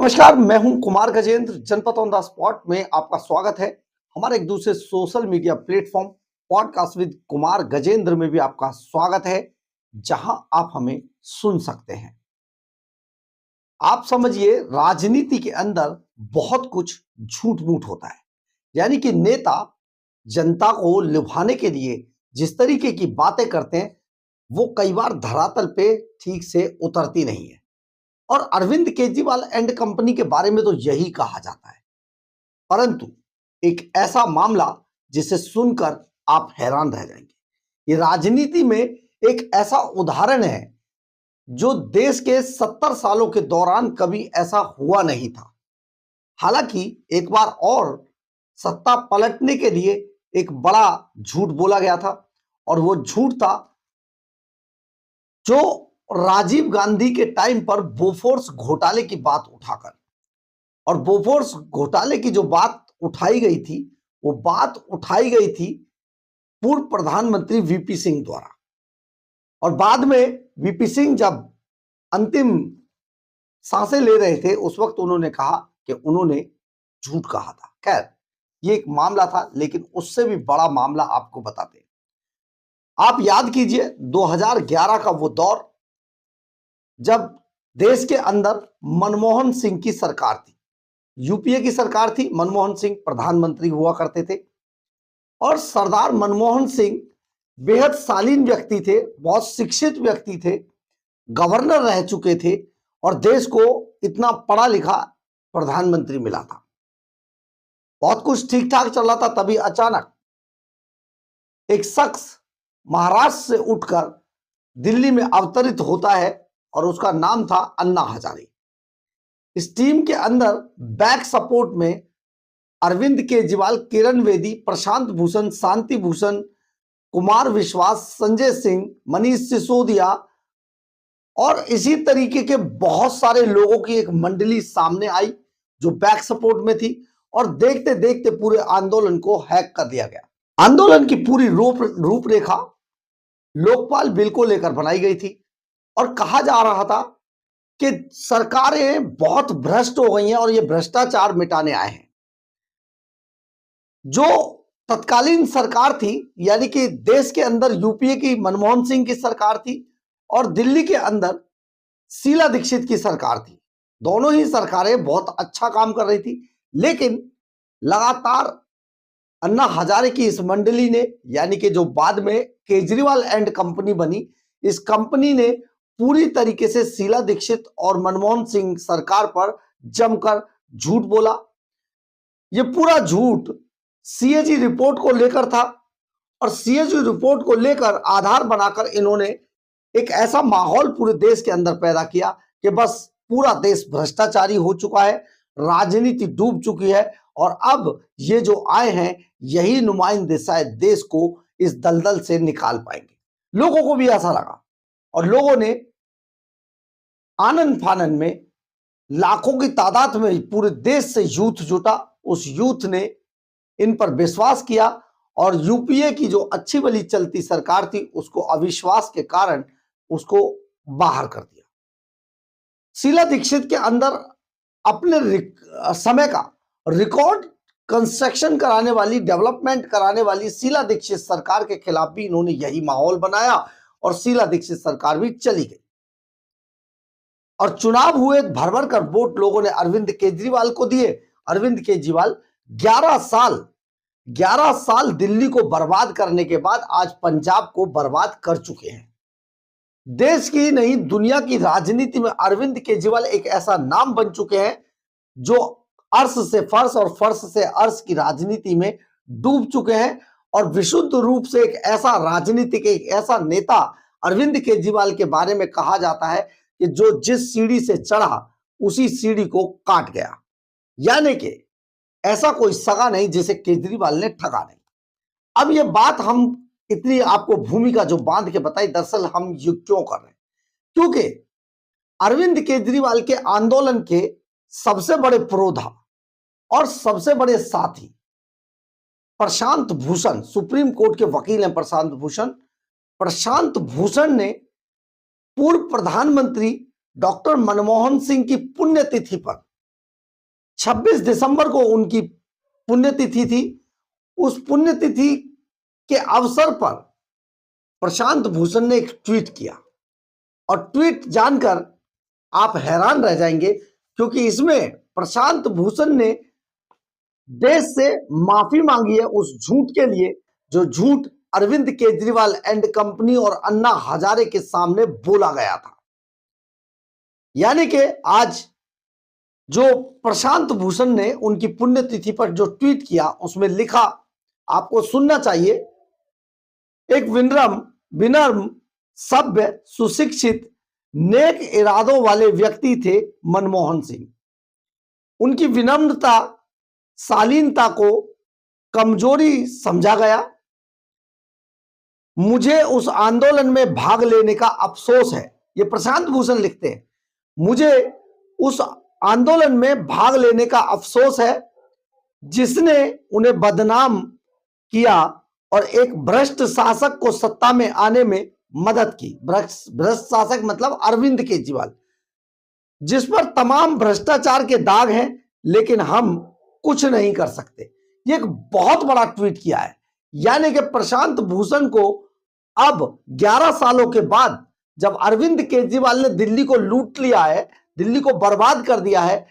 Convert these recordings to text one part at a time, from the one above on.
नमस्कार, मैं हूं कुमार गजेंद्र। जनपद ऑन द स्पॉट में आपका स्वागत है। हमारे एक दूसरे social media platform podcast with Kumar Gajendra में भी आपका स्वागत है, जहां आप हमें सुन सकते हैं। आप समझिए, राजनीति के अंदर बहुत कुछ झूठ मूठ होता है। यानी कि नेता जनता को लुभाने के लिए जिस तरीके की बातें करते हैं, वो कई बार धरातल पे ठीक से उतरती नहीं है। और अरविंद केजरीवाल एंड कंपनी के बारे में तो यही कहा जाता है। परंतु एक ऐसा मामला जिसे सुनकर आप हैरान रह जाएंगे। ये राजनीति में एक ऐसा उदाहरण है जो देश के 70 सालों के दौरान कभी ऐसा हुआ नहीं था। हालांकि एक बार और सत्ता पलटने के लिए एक बड़ा झूठ बोला गया था, और वो झूठ था जो राजीव गांधी के टाइम पर बोफोर्स घोटाले की बात उठाकर। और बोफोर्स घोटाले की जो बात उठाई गई थी, वो बात उठाई गई थी पूर्व प्रधानमंत्री वीपी सिंह द्वारा। और बाद में वीपी सिंह जब अंतिम सांसें ले रहे थे, उस वक्त उन्होंने कहा कि उन्होंने झूठ कहा था। खैर, ये एक मामला था, लेकिन उससे भी बड़ा मामला आपको बताते हैं। आप याद कीजिए 2011 का वो दौर, जब देश के अंदर मनमोहन सिंह की सरकार थी। यूपीए की सरकार थी, मनमोहन सिंह प्रधानमंत्री हुआ करते थे। और सरदार मनमोहन सिंह बेहद शालीन व्यक्ति थे, बहुत शिक्षित व्यक्ति थे, गवर्नर रह चुके थे, और देश को इतना पढ़ा लिखा प्रधानमंत्री मिला था। बहुत कुछ ठीक ठाक चल रहा था, तभी अचानक एक शख्स महाराष्ट्र से उठकर दिल्ली में अवतरित होता है, और उसका नाम था अन्ना हजारे। इस टीम के अंदर बैक सपोर्ट में अरविंद केजरीवाल, किरण बेदी, प्रशांत भूषण, शांति भूषण, कुमार विश्वास, संजय सिंह, मनीष सिसोदिया और इसी तरीके के बहुत सारे लोगों की एक मंडली सामने आई जो बैक सपोर्ट में थी। और देखते देखते पूरे आंदोलन को हैक कर दिया गया। आंदोलन की पूरी रूपरेखा लोकपाल बिल को लेकर बनाई गई थी, और कहा जा रहा था कि सरकारें बहुत भ्रष्ट हो गई हैं और ये भ्रष्टाचार मिटाने आए हैं। जो तत्कालीन सरकार थी, यानी कि देश के अंदर यूपीए की मनमोहन सिंह की सरकार थी, और दिल्ली के अंदर शीला दीक्षित की सरकार थी। दोनों ही सरकारें बहुत अच्छा काम कर रही थी, लेकिन लगातार अन्ना हजारे की इस मंडली ने, यानी कि जो बाद में केजरीवाल एंड कंपनी बनी, इस कंपनी ने पूरी तरीके से शीला दीक्षित और मनमोहन सिंह सरकार पर जमकर झूठ बोला। ये पूरा झूठ सीएजी रिपोर्ट को लेकर था, और सीएजी रिपोर्ट को लेकर आधार बनाकर इन्होंने एक ऐसा माहौल पूरे देश के अंदर पैदा किया कि बस पूरा देश भ्रष्टाचारी हो चुका है, राजनीति डूब चुकी है, और अब ये जो आए हैं, यही नुमाइंदे शायद देश को इस दलदल से निकाल पाएंगे। लोगों को भी ऐसा लगा, और लोगों ने आनंद फानन में लाखों की तादाद में पूरे देश से यूथ जुटा। उस यूथ ने इन पर विश्वास किया, और यूपीए की जो अच्छी भली चलती सरकार थी, उसको अविश्वास के कारण उसको बाहर कर दिया। शीला दीक्षित के अंदर अपने समय का रिकॉर्ड कंस्ट्रक्शन कराने वाली, डेवलपमेंट कराने वाली शीला दीक्षित सरकार के खिलाफ भी इन्होंने यही माहौल बनाया, और शीला दीक्षित सरकार भी चली गई। और चुनाव हुए, भर भर कर वोट लोगों ने अरविंद केजरीवाल को दिए। अरविंद केजरीवाल 11 साल दिल्ली को बर्बाद करने के बाद आज पंजाब को बर्बाद कर चुके हैं। देश की नहीं, दुनिया की राजनीति में अरविंद केजरीवाल एक ऐसा नाम बन चुके हैं जो अर्श से फर्श और फर्श से अर्श की राजनीति में डूब चुके हैं। और विशुद्ध रूप से एक ऐसा राजनीतिक, एक ऐसा नेता अरविंद केजरीवाल के बारे में कहा जाता है कि जो जिस सीढ़ी से चढ़ा उसी सीढ़ी को काट गया। यानी कि ऐसा कोई सगा नहीं जिसे केजरीवाल ने ठगा नहीं। अब ये बात हम इतनी आपको भूमिका जो बांध के बताई, दरअसल हम ये क्यों कर रहे हैं? क्योंकि अरविंद केजरीवाल के आंदोलन के सबसे बड़े पुरोधा और सबसे बड़े साथी प्रशांत भूषण, सुप्रीम कोर्ट के वकील हैं प्रशांत भूषण। प्रशांत भूषण ने पूर्व प्रधानमंत्री डॉक्टर मनमोहन सिंह की पुण्यतिथि पर 26 दिसंबर को उनकी पुण्यतिथि थी। उस पुण्यतिथि के अवसर पर प्रशांत भूषण ने एक ट्वीट किया, और ट्वीट जानकर आप हैरान रह जाएंगे, क्योंकि इसमें प्रशांत भूषण ने देश से माफी मांगी है उस झूठ के लिए जो झूठ अरविंद केजरीवाल एंड कंपनी और अन्ना हजारे के सामने बोला गया था। यानी कि आज जो प्रशांत भूषण ने उनकी पुण्यतिथि पर जो ट्वीट किया, उसमें लिखा, आपको सुनना चाहिए। एक विनम्र, सभ्य, सुशिक्षित, नेक इरादों वाले व्यक्ति थे मनमोहन सिंह। उनकी विनम्रता, शालीनता को कमजोरी समझा गया। मुझे उस आंदोलन में भाग लेने का अफसोस है, ये प्रशांत भूषण लिखते हैं। मुझे उस आंदोलन में भाग लेने का अफसोस है जिसने उन्हें बदनाम किया और एक भ्रष्ट शासक को सत्ता में आने में मदद की। भ्रष्ट शासक मतलब अरविंद केजरीवाल, जिस पर तमाम भ्रष्टाचार के दाग हैं, लेकिन हम कुछ नहीं कर सकते। ये एक बहुत बड़ा ट्वीट किया है। यानी कि प्रशांत भूषण को अब 11 सालों के बाद, जब अरविंद केजरीवाल ने दिल्ली को लूट लिया है, दिल्ली को बर्बाद कर दिया है,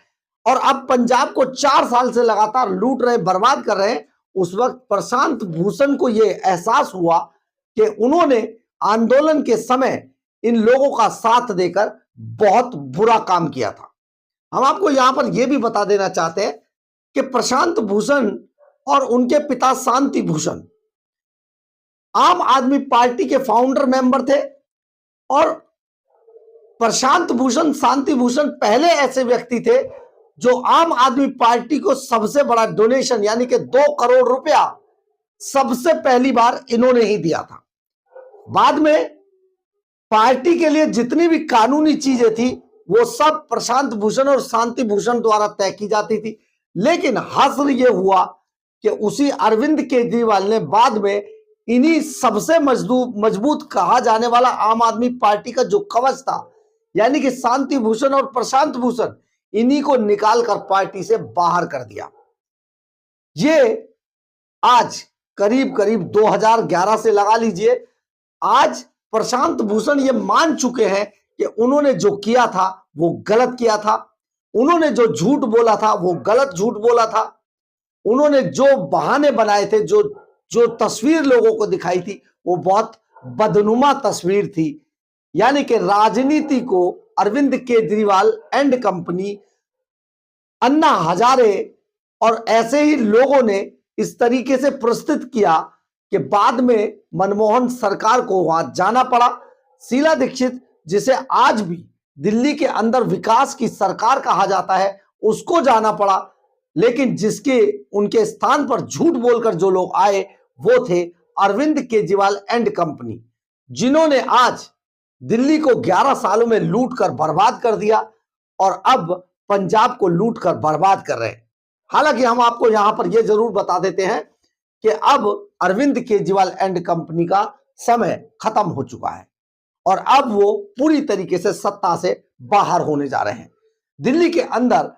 और अब पंजाब को 4 साल से लगातार लूट रहे, बर्बाद कर रहे हैं, उस वक्त प्रशांत भूषण को यह एहसास हुआ कि उन्होंने आंदोलन के समय इन लोगों का साथ देकर बहुत बुरा काम किया था। हम आपको यहां पर यह भी बता देना चाहते हैं कि प्रशांत भूषण और उनके पिता शांति भूषण आम आदमी पार्टी के फाउंडर मेंबर थे, और प्रशांत भूषण, शांति भूषण पहले ऐसे व्यक्ति थे जो आम आदमी पार्टी को सबसे बड़ा डोनेशन यानी कि 2 करोड़ रुपया सबसे पहली बार इन्होंने ही दिया था। बाद में पार्टी के लिए जितनी भी कानूनी चीजें थी वो सब प्रशांत भूषण और शांति भूषण द्वारा तय की जाती थी। लेकिन हासिल यह हुआ कि उसी अरविंद केजरीवाल ने बाद में इन्हीं सबसे मजबूत कहा जाने वाला आम आदमी पार्टी का जो कवच था, यानी कि शांति भूषण और प्रशांत भूषण, इन्हीं को निकालकर पार्टी से बाहर कर दिया। ये आज करीब करीब 2011 से लगा लीजिए, आज प्रशांत भूषण ये मान चुके हैं कि उन्होंने जो किया था वो गलत किया था, उन्होंने जो झूठ बोला था वो गलत झूठ बोला था, उन्होंने जो बहाने बनाए थे, जो तस्वीर लोगों को दिखाई थी, वो बहुत बदनुमा तस्वीर थी। यानी कि राजनीति को अरविंद केजरीवाल एंड कंपनी, अन्ना हजारे और ऐसे ही लोगों ने इस तरीके से प्रस्तुत किया कि बाद में मनमोहन सरकार को वहां जाना पड़ा। शीला दीक्षित, जिसे आज भी दिल्ली के अंदर विकास की सरकार कहा जाता है, उसको जाना पड़ा। लेकिन जिसके उनके स्थान पर झूठ बोलकर जो लोग आए वो थे अरविंद केजरीवाल एंड कंपनी, जिन्होंने आज दिल्ली को 11 सालों में लूट कर बर्बाद कर दिया और अब पंजाब को लूट कर बर्बाद कर रहे हैं। हालांकि हम आपको यहां पर यह जरूर बता देते हैं कि अब अरविंद केजरीवाल एंड कंपनी का समय खत्म हो चुका है और अब वो पूरी तरीके से सत्ता से बाहर होने जा रहे हैं। दिल्ली के अंदर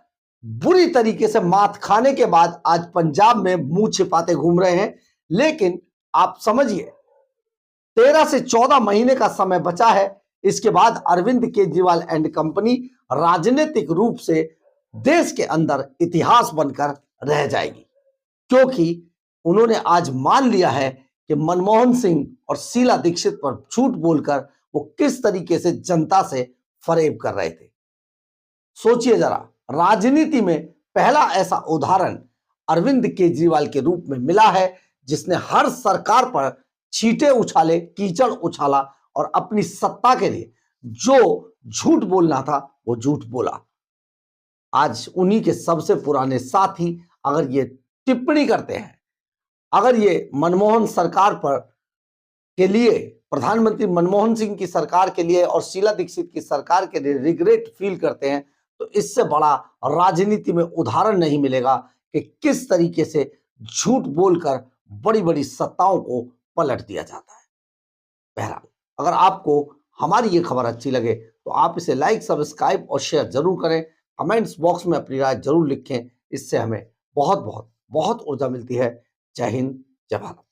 बुरी तरीके से मात खाने के बाद आज पंजाब में मुंह छिपाते घूम रहे हैं। लेकिन आप समझिए 13 से 14 महीने का समय बचा है। इसके बाद अरविंद केजरीवाल एंड कंपनी राजनीतिक रूप से देश के अंदर इतिहास बनकर रह जाएगी, क्योंकि उन्होंने आज मान लिया है कि मनमोहन सिंह और शीला दीक्षित पर झूठ बोलकर वो किस तरीके से जनता से फरेब कर रहे थे। सोचिए जरा, राजनीति में पहला ऐसा उदाहरण अरविंद केजरीवाल के रूप में मिला है जिसने हर सरकार पर छींटे उछाले, कीचड़ उछाला और अपनी सत्ता के लिए जो झूठ बोलना था वो झूठ बोला। आज उन्हीं के सबसे पुराने साथी अगर ये टिप्पणी करते हैं, अगर ये मनमोहन सरकार पर के लिए, प्रधानमंत्री मनमोहन सिंह की सरकार के लिए और शीला दीक्षित की सरकार के लिए रिग्रेट फील करते हैं, तो इससे बड़ा राजनीति में उदाहरण नहीं मिलेगा कि किस तरीके से झूठ बोलकर बड़ी बड़ी सत्ताओं को पलट दिया जाता है। बहरहाल, अगर आपको हमारी ये खबर अच्छी लगे तो आप इसे लाइक, सब्सक्राइब और शेयर जरूर करें। कमेंट्स बॉक्स में अपनी राय जरूर लिखें। इससे हमें बहुत बहुत बहुत ऊर्जा मिलती है। जय हिंद, जय भारत।